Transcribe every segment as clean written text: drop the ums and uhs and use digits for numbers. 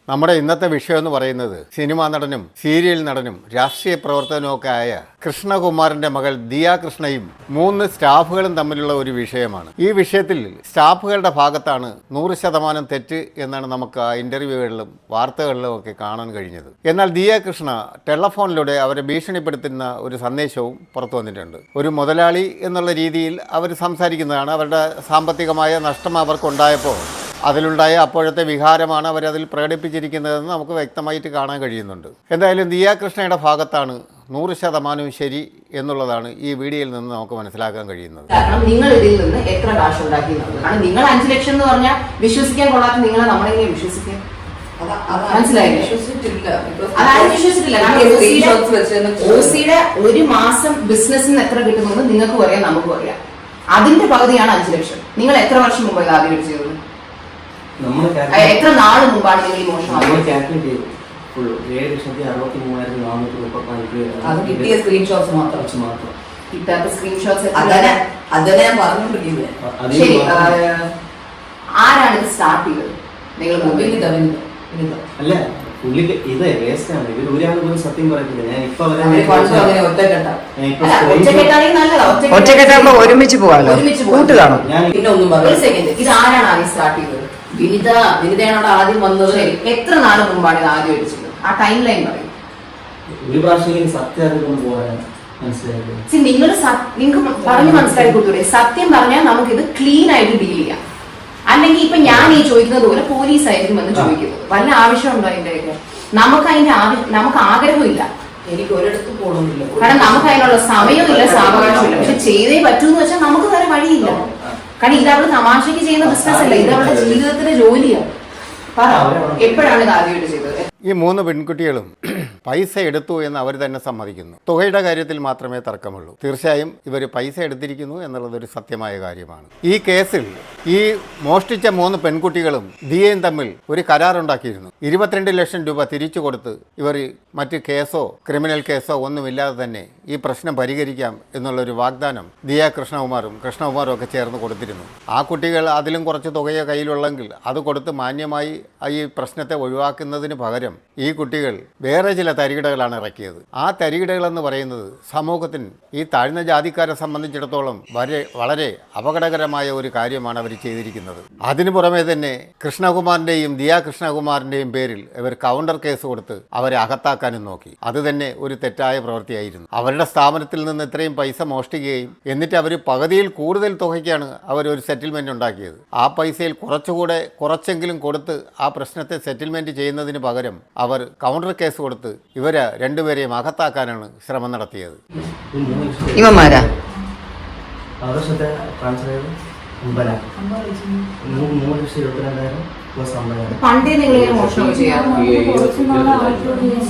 നമ്മുടെ ഇന്നത്തെ വിഷയം എന്ന് പറയുന്നത് സിനിമാ നടനും സീരിയൽ നടനും രാഷ്ട്രീയ പ്രവർത്തനമൊക്കെ ആയ കൃഷ്ണകുമാറിന്റെ മകൾ ദിയ കൃഷ്ണയും 3 സ്റ്റാഫുകളും തമ്മിലുള്ള ഒരു വിഷയമാണ്. ഈ വിഷയത്തിൽ സ്റ്റാഫുകളുടെ ഭാഗത്താണ് 100% തെറ്റ് എന്നാണ് നമുക്ക് ആ ഇന്റർവ്യൂകളിലും വാർത്തകളിലും ഒക്കെ കാണാൻ കഴിഞ്ഞത്. എന്നാൽ ദിയ കൃഷ്ണ ടെലഫോണിലൂടെ അവരെ ഭീഷണിപ്പെടുത്തുന്ന ഒരു സന്ദേശവും പുറത്തു വന്നിട്ടുണ്ട്. ഒരു മുതലാളി എന്നുള്ള രീതിയിൽ അവർ സംസാരിക്കുന്നതാണ്. അവരുടെ സാമ്പത്തികമായ നഷ്ടം അവർക്കുണ്ടായപ്പോൾ അതിലുണ്ടായ അപ്പോഴത്തെ വികാരമാണ് അവരതിൽ പ്രകടിപ്പിച്ചിരിക്കുന്നതെന്ന് നമുക്ക് വ്യക്തമായിട്ട് കാണാൻ കഴിയുന്നുണ്ട്. എന്തായാലും ദിയ കൃഷ്ണയുടെ ഭാഗത്താണ് 100% ശരി എന്നുള്ളതാണ് ഈ വീഡിയോയിൽ നിന്ന് നമുക്ക് മനസ്സിലാക്കാൻ കഴിയുന്നത്. കാരണം നിങ്ങൾ ഇതിൽ നിന്ന് എത്ര കാശ് ഉണ്ടാക്കി എന്നുള്ളതാണ്. നിങ്ങൾ 5 ലക്ഷം എന്ന് പറഞ്ഞാൽ വിശ്വസിക്കാൻ കൊള്ളാത്ത നിങ്ങളെ നമ്മളെങ്ങനെ വിശ്വസിക്കാം? മനസ്സിലായില്ലേ? അതായത് വിശ്വസിച്ചിട്ടില്ല. ഓസിയുടെ ഒരു മാസം ബിസിനസ്സിന് എത്ര കിട്ടുമെന്ന് നിങ്ങൾക്കും അറിയാം, നമുക്കും അറിയാം. അതിന്റെ പകുതിയാണ് 5 ലക്ഷം. നിങ്ങൾ എത്ര വർഷം മുമ്പ് ഇത് ആദ്യം ചെയ്തത്? എത്ര നാള് മുമ്പാണ് നിങ്ങൾ ഈ മോഷണം? അത് കിട്ടിയ സ്ക്രീൻഷോട്ട്സ് മാത്രം, കിട്ടാത്ത സ്ക്രീൻഷോട്ട്സ് ഞാൻ പറഞ്ഞോണ്ടിരിക്കുന്നത്. ശരി, ആരാണ് ഇത് സ്റ്റാർട്ട് ചെയ്തത്? നിങ്ങൾ അല്ല, ഒറ്റക്കെട്ടാകുമ്പോ ഒരുമിച്ച് പോകാമല്ലോ, കൂട്ട് കാണും. പിന്നെ ഒന്നും പറഞ്ഞു. ഇത് ആരാണ് ആദ്യം സ്റ്റാർട്ട് ചെയ്തത്? വിനിതയാണ് ആദ്യം വന്നത്. എത്ര നാള് മുമ്പാണ് ഇത് ആദ്യം അടിച്ചത്? ആ ടൈം ലൈൻ പറയും. നിങ്ങൾ നിങ്ങൾക്ക് പറഞ്ഞു മനസ്സിലാക്കി കൊടുത്തൂടെ? സത്യം പറഞ്ഞാൽ നമുക്കിത് ക്ലീൻ ആയിട്ട് ഡീൽ ചെയ്യാം. അല്ലെങ്കിൽ ഇപ്പൊ ഞാൻ ഈ ചോദിക്കുന്നത് പോലെ പോലീസ് ആയിരിക്കും എന്ന് ചോദിക്കുന്നത്. വല്ല ആവശ്യമുണ്ടോ അതിന്റെയൊക്കെ? നമുക്ക് ആഗ്രഹമില്ല, എനിക്ക് ഒരിടത്ത് പോകണമെന്നില്ല. കാരണം നമുക്ക് അതിനുള്ള സമയമില്ല, സാവകാശമില്ല. പക്ഷെ ചെയ്തേ പറ്റൂ എന്ന് വെച്ചാൽ നമുക്ക് വേറെ വഴിയില്ല. കാരണം ഇത് അവള് തമാശയ്ക്ക് ചെയ്യുന്ന ബിസിനസ് അല്ല, ഇത് അവളുടെ ജീവിതത്തിലെ ജോലിയാണ്. പറ, എപ്പോഴാണ് ഇത് ആദ്യമായിട്ട് ചെയ്തത്? ഈ 3 പെൺകുട്ടികളും പൈസ എടുത്തു എന്ന് അവർ തന്നെ സമ്മതിക്കുന്നു. തുകയുടെ കാര്യത്തിൽ മാത്രമേ തർക്കമുള്ളൂ. തീർച്ചയായും ഇവർ പൈസ എടുത്തിരിക്കുന്നു എന്നുള്ളതൊരു സത്യമായ കാര്യമാണ്. ഈ കേസിൽ ഈ മോഷ്ടിച്ച 3 പെൺകുട്ടികളും ദിയയും തമ്മിൽ ഒരു കരാറുണ്ടാക്കിയിരുന്നു. 22 ലക്ഷം രൂപ തിരിച്ചു കൊടുത്ത് ഇവർ മറ്റ് കേസോ ക്രിമിനൽ കേസോ ഒന്നുമില്ലാതെ തന്നെ ഈ പ്രശ്നം പരിഹരിക്കാം എന്നുള്ളൊരു വാഗ്ദാനം ദിയ കൃഷ്ണകുമാറും ഒക്കെ ചേർന്ന് കൊടുത്തിരുന്നു. ആ കുട്ടികൾ അതിലും കുറച്ച് തുകയോ കയ്യിലുള്ളെങ്കിൽ അത് കൊടുത്ത് മാന്യമായി ഈ പ്രശ്നത്തെ ഒഴിവാക്കുന്നതിന് പകരം ഈ കുട്ടികൾ വേറെ ചില തരികിടകളാണ് ഇറക്കിയത്. ആ തരികിടകളെന്ന് പറയുന്നത് സമൂഹത്തിന്, ഈ താഴ്ന്ന ജാതിക്കാരെ സംബന്ധിച്ചിടത്തോളം വളരെ അപകടകരമായ ഒരു കാര്യമാണ് അവർ ചെയ്തിരിക്കുന്നത്. അതിനു പുറമെ തന്നെ കൃഷ്ണകുമാറിൻ്റെയും ദിയ കൃഷ്ണകുമാറിൻ്റെയും പേരിൽ ഇവർ കൗണ്ടർ കേസ് കൊടുത്ത് അവരെ അകത്താക്കാനും നോക്കി. അത് തന്നെ ഒരു തെറ്റായ പ്രവൃത്തിയായിരുന്നു. അവരുടെ സ്ഥാപനത്തിൽ നിന്ന് ഇത്രയും പൈസ മോഷ്ടിക്കുകയും എന്നിട്ട് അവർ പകുതിയിൽ കൂടുതൽ തുകയ്ക്കാണ് അവരൊരു സെറ്റിൽമെൻറ്റ് ഉണ്ടാക്കിയത്. ആ പൈസയിൽ കുറച്ചെങ്കിലും കൊടുത്ത് ആ പ്രശ്നത്തെ സെറ്റിൽമെൻറ്റ് ചെയ്യുന്നതിന് പകരം അവർ കൗണ്ടർ കേസ് കൊടുത്ത് ഇവരെ രണ്ടുപേരെയും അകത്താക്കാനാണ് ശ്രമം നടത്തിയത്. ഇവന്മാരാ പണ്ടേ നിങ്ങൾ മോഷണം ചെയ്യാം.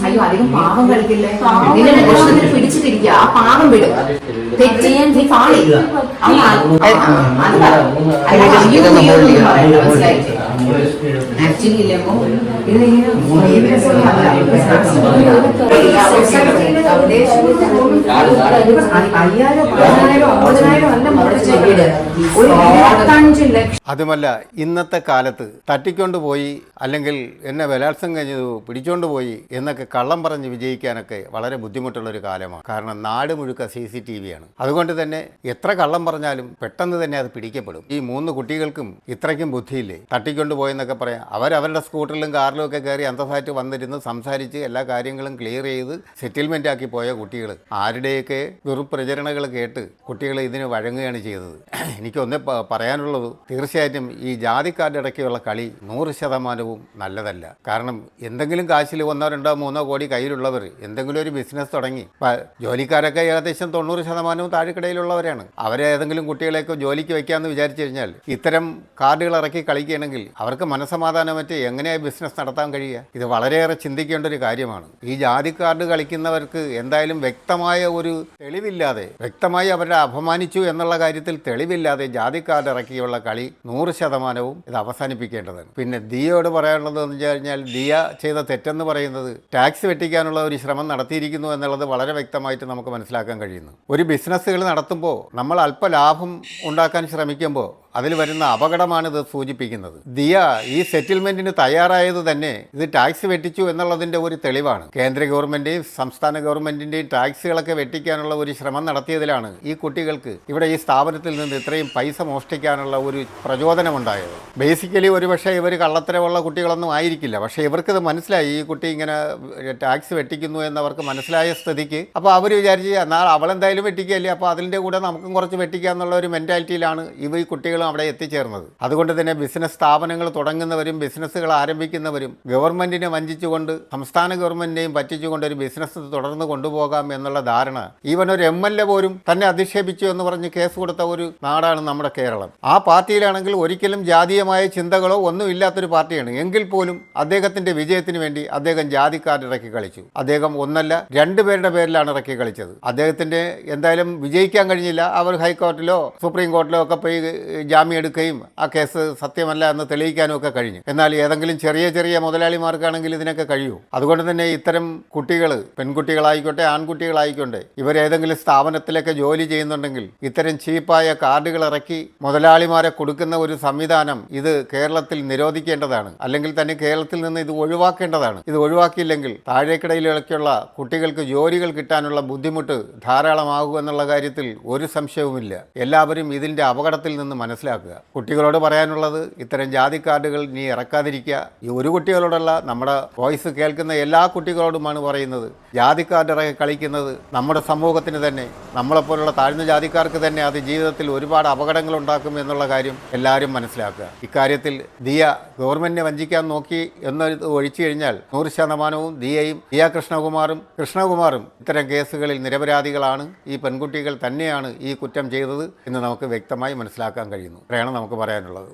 അയ്യോ, അധികം പാവം കളിക്കില്ലേ? നിങ്ങളുടെ മോഷണത്തിന് പിടിച്ചിട്ടിരിക്കുക. ആ പാവം വിടും. ആക്ച്വലി ഇല്ലപ്പോ അതുമല്ല, ഇന്നത്തെ കാലത്ത് തട്ടിക്കൊണ്ടുപോയി അല്ലെങ്കിൽ എന്നെ ബലാത്സംഗം ചെയ്തു പിടിച്ചോണ്ടുപോയി എന്നൊക്കെ കള്ളം പറഞ്ഞ് വിജയിക്കാനൊക്കെ വളരെ ബുദ്ധിമുട്ടുള്ളൊരു കാലമാണ്. കാരണം നാട് മുഴുക്ക CCTV ആണ്. അതുകൊണ്ട് തന്നെ എത്ര കള്ളം പറഞ്ഞാലും പെട്ടെന്ന് തന്നെ അത് പിടിക്കപ്പെടും. ഈ 3 കുട്ടികൾക്കും ഇത്രയ്ക്കും ബുദ്ധിയില്ലേ? തട്ടിക്കൊണ്ടുപോയെന്നൊക്കെ പറയാം. അവരവരുടെ സ്കൂട്ടറിലും കാറിലും ഒക്കെ കയറി അന്തസ്സായിട്ട് വന്നിരുന്ന് സംസാരിച്ച് എല്ലാ കാര്യങ്ങളും ക്ലിയർ ചെയ്ത് സെറ്റിൽമെൻ്റ് ആക്കി പോയ കുട്ടികൾ ആരുടെയൊക്കെ ദുർപ്രചരണകൾ കേട്ട് കുട്ടികൾ ഇതിന് വഴങ്ങുകയാണ് ചെയ്തത്. എനിക്കൊന്നേ പറയാനുള്ളത്, തീർച്ചയായിട്ടും ഈ ജാതിക്കാരുടെ ഇടയ്ക്കുള്ള കളി 100% നല്ലതല്ല. കാരണം എന്തെങ്കിലും കാശിൽ 1, 2, 3 കോടി കയ്യിലുള്ളവർ എന്തെങ്കിലും ഒരു ബിസിനസ് തുടങ്ങി, ജോലിക്കാരൊക്കെ ഏകദേശം 90% താഴെക്കിടയിലുള്ളവരാണ്. അവരെ ഏതെങ്കിലും കുട്ടികളെയൊക്കെ ജോലിക്ക് വയ്ക്കാമെന്ന് വിചാരിച്ചു കഴിഞ്ഞാൽ ഇത്തരം കാർഡുകൾ ഇറക്കി കളിക്കുകയാണെങ്കിൽ അവർക്ക് മനസ്സമാധാനമറ്റ് എങ്ങനെയായി ബിസിനസ് നടത്താൻ കഴിയുക? ഇത് വളരെയേറെ ചിന്തിക്കേണ്ട ഒരു കാര്യമാണ്. ഈ ജാതി കാർഡ് കളിക്കുന്നവർക്ക് എന്തായാലും വ്യക്തമായ ഒരു തെളിവില്ലാതെ, വ്യക്തമായി അവരെ അപമാനിച്ചു എന്നുള്ള കാര്യത്തിൽ തെളിവില്ലാതെ ജാതി കാർഡ് ഇറക്കിയുള്ള കളി 100% ഇത് അവസാനിപ്പിക്കേണ്ടതാണ്. പിന്നെ ദിയയോട് പറയാനുള്ളത് എന്ന് വെച്ച് കഴിഞ്ഞാൽ, ദിയ ചെയ്ത തെറ്റെന്ന് പറയുന്നത് ടാക്സ് വെട്ടിക്കാനുള്ള ഒരു ശ്രമം നടത്തിയിരിക്കുന്നു എന്നുള്ളത് വളരെ വ്യക്തമായിട്ട് നമുക്ക് മനസ്സിലാക്കാൻ കഴിയുന്നു. ഒരു ബിസിനസ്സുകൾ നടത്തുമ്പോൾ നമ്മൾ അല്പ ലാഭം ഉണ്ടാക്കാൻ ശ്രമിക്കുമ്പോൾ അതിൽ വരുന്ന അപകടമാണ് ഇത് സൂചിപ്പിക്കുന്നത്. ദിയ ഈ സെറ്റിൽമെന്റിന് തയ്യാറായത് തന്നെ ഇത് ടാക്സ് വെട്ടിച്ചു എന്നുള്ളതിന്റെ ഒരു തെളിവാണ്. കേന്ദ്ര ഗവൺമെന്റിന്റെയും സംസ്ഥാന ഗവൺമെന്റിന്റെയും ടാക്സുകളൊക്കെ വെട്ടിക്കാനുള്ള ഒരു ശ്രമം നടത്തിയതിലാണ് ഈ കുട്ടികൾക്ക് ഇവിടെ ഈ സ്ഥാപനത്തിൽ നിന്ന് ഇത്രയും പൈസ മോഷ്ടിക്കാനുള്ള ഒരു പ്രചോദനമുണ്ടായത്. ബേസിക്കലി ഒരുപക്ഷെ ഇവർ കള്ളത്തരമുള്ള കുട്ടികളൊന്നും ആയിരിക്കില്ല. പക്ഷേ ഇവർക്കിത് മനസ്സിലായി ഈ കുട്ടി ഇങ്ങനെ ടാക്സ് വെട്ടിക്കുന്നു എന്നവർക്ക് മനസ്സിലായ സ്ഥിതിക്ക് അപ്പോൾ അവർ വിചാരിച്ച് എന്നാൽ അവളെന്തായാലും വെട്ടിക്കുകയല്ലേ, അപ്പോൾ അതിൻ്റെ കൂടെ നമുക്കും കുറച്ച് വെട്ടിക്കുക എന്നുള്ള ഒരു മെൻറ്റാലിറ്റിയിലാണ് ഈ കുട്ടികളും അവിടെ എത്തിച്ചേർന്നത്. അതുകൊണ്ട് തന്നെ ബിസിനസ് സ്ഥാപനങ്ങൾ തുടങ്ങുന്നവരും ബിസിനസ്സുകൾ ആരംഭിക്കുന്നവരും ഗവൺമെൻറ്റിനെ വഞ്ചിച്ചുകൊണ്ട് സംസ്ഥാന ഗവൺമെൻറ്റിനെയും പറ്റിച്ചുകൊണ്ട് ഒരു ബിസിനസ് തുടർന്ന് കൊണ്ടുപോകാം എന്നുള്ള ധാരണ, ഈവൻ ഒരു MLA പോലും തന്നെ അധിക്ഷേപിച്ചു എന്ന് പറഞ്ഞ് കേസ് കൊടുത്ത ഒരു നാടാണ് നമ്മുടെ കേരളം. ആ പാർട്ടിയിലാണെങ്കിൽ ഒരിക്കലും ജാതീയമായ ചിന്തകളോ ഒന്നും ഇല്ലാത്തൊരു പാർട്ടിയാണ്. എങ്കിൽ പോലും അദ്ദേഹത്തിൻ്റെ വിജയത്തിന് വേണ്ടി അദ്ദേഹം ജാതിക്കാരുടെ ഇറക്കി കളിച്ചു. അദ്ദേഹം ഒന്നല്ല 2 പേരുടെ പേരിലാണ് ഇറക്കി കളിച്ചത്. അദ്ദേഹത്തിൻ്റെ എന്തായാലും വിജയിക്കാൻ കഴിഞ്ഞില്ല. അവർ ഹൈക്കോടതിയിലോ സുപ്രീം കോടതിയിലോ ഒക്കെ പോയി ജാമ്യം എടുക്കുകയും ആ കേസ് സത്യമല്ല എന്ന് തെളിയിക്കാനും ഒക്കെ കഴിഞ്ഞു. എന്നാൽ ഏതെങ്കിലും ചെറിയ ചെറിയ മുതലാളിമാർക്കാണെങ്കിൽ ഇതിനൊക്കെ കഴിയൂ. അതുകൊണ്ട് തന്നെ ഇത്തരം കുട്ടികൾ, പെൺകുട്ടികളായിക്കോട്ടെ ആൺകുട്ടികളായിക്കോട്ടെ, ഇവരേതെങ്കിലും സ്ഥാപനത്തിലൊക്കെ ജോലി ചെയ്യുന്നുണ്ടെങ്കിൽ ഇത്തരം ചീപ്പായ കാർഡുകൾ ഇറക്കി മുതലാളിമാരെ കൊടുക്കുന്ന ഒരു സംവിധാനം ഇത് കേരളത്തിൽ നിരോധിക്കേണ്ടതാണ്. അല്ലെങ്കിൽ തന്നെ കേരളത്തിൽ നിന്ന് ഇത് ഒഴിവാക്കേണ്ടതാണ്. ഇത് ഒഴിവാക്കിയില്ലെങ്കിൽ താഴേക്കിടയിലൊക്കെയുള്ള കുട്ടികൾക്ക് ജോലികൾ കിട്ടാനുള്ള ബുദ്ധിമുട്ട് ധാരാളമാകും എന്നുള്ള കാര്യത്തിൽ ഒരു സംശയവുമില്ല. എല്ലാവരും ഇതിൻ്റെ അപകടത്തിൽ നിന്ന് മനസ്സിലാക്കുക. കുട്ടികളോട് പറയാനുള്ളത് ഇത്തരം ജാതി കാർഡുകൾ നീ ഇറക്കാതിരിക്കുക. ഈ ഒരു കുട്ടികളോടല്ല, നമ്മുടെ വോയിസ് കേൾക്കുന്ന എല്ലാ കുട്ടികളോടുമാണ് പറയുന്നത്. ജാതി കാർഡ് ഇറക്കി കളിക്കുന്നത് നമ്മുടെ സമൂഹത്തിന് തന്നെ, നമ്മളെപ്പോലുള്ള താഴ്ന്ന ജാതിക്കാർക്ക് തന്നെ അത് ജീവിതത്തിൽ ഒരുപാട് അപകടങ്ങൾ ഉണ്ടാക്കും എന്നുള്ള കാര്യം എല്ലാവരും മനസ്സിലാക്കുക. ഇക്കാര്യത്തിൽ ദിയ ഗവൺമെന്റിനെ വഞ്ചിക്കാൻ നോക്കി എന്നത് ഒഴിച്ചു കഴിഞ്ഞാൽ 100% ദിയയും ദിയ കൃഷ്ണകുമാറും ഇത്തരം കേസുകളിൽ നിരപരാധികളാണ്. ഈ പെൺകുട്ടികൾ തന്നെയാണ് ഈ കുറ്റം ചെയ്തത് എന്ന് നമുക്ക് വ്യക്തമായി മനസ്സിലാക്കാൻ കഴിയുന്നു. അത്രയാണ് നമുക്ക് പറയാനുള്ളത്.